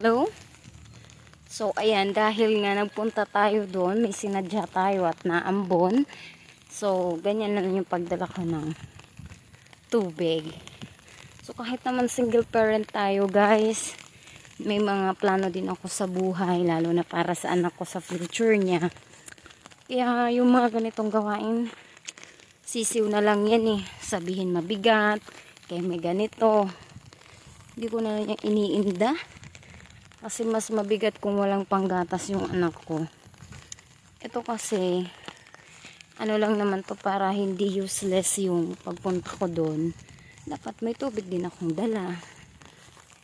Hello? So, ayan, dahil nga nagpunta tayo doon, may sinadya tayo at naambon. So, ganyan na lang yung pagdala ko ng tubig. So, kahit naman single parent tayo, guys, may mga plano din ako sa buhay, lalo na para sa anak ko sa future niya. Kaya, yung mga ganitong gawain, sisiw na lang yan eh. Sabihin mabigat, kaya may ganito. Hindi ko na lang iniinda. Kasi mas mabigat kung walang panggatas yung anak ko. Ito kasi, ano lang naman to para hindi useless yung pagpunta ko doon. Dapat may tubig din akong dala.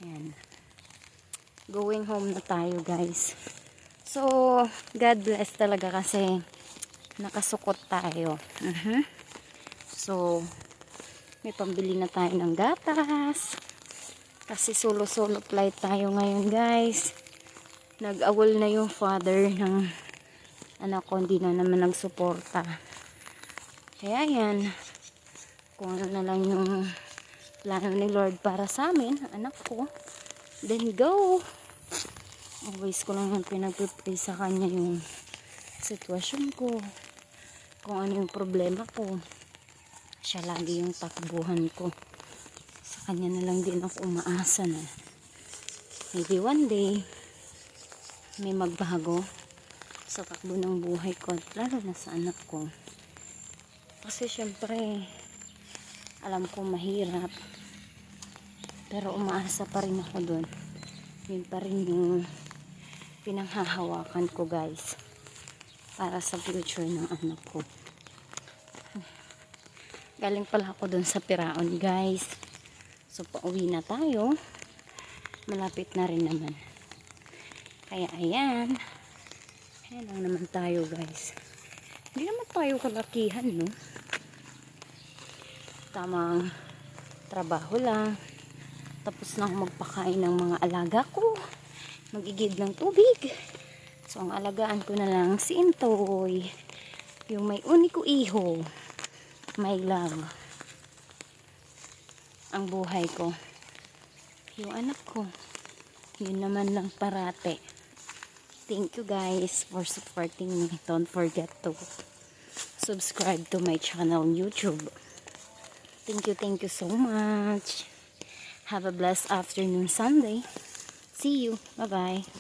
Ayan. Going home na tayo, guys. So, God bless talaga kasi nakasukot tayo. So, may pambili na tayo ng gatas. Kasi solo-solo flight tayo ngayon, guys. Nag-awol na yung father ng anak ko. Hindi na naman nagsuporta. Kaya yan. Kung ano na lang yung plano ni Lord para sa amin, anak ko. Then go. Always ko lang yung pinag-pray sa kanya yung sitwasyon ko. Kung ano yung problema ko. Siya lagi yung takbuhan ko. Sa kanya na lang din ako umaasa na maybe one day may magbago sa takbo ng buhay ko at lalo na sa anak ko. Kasi syempre alam ko mahirap pero umaasa pa rin ako doon. Yun pa rin yung pinanghahawakan ko, guys, para sa future ng anak ko. Galing pala ako doon sa Piraon, guys. So, pauwi na tayo. Malapit na rin naman. Kaya, ayan. Ayan lang naman tayo, guys. Hindi naman tayo kalakihan, no? Tamang trabaho lang. Tapos na ako magpakain ng mga alaga ko. Magigid ng tubig. So, ang alagaan ko na lang si Intoy. Yung may uniko iho. My love. Ang buhay ko. Yung anak ko. Yun naman lang parate. Thank you, guys, for supporting me. Don't forget to subscribe to my channel on YouTube. Thank you so much. Have a blessed afternoon Sunday. See you. Bye-bye.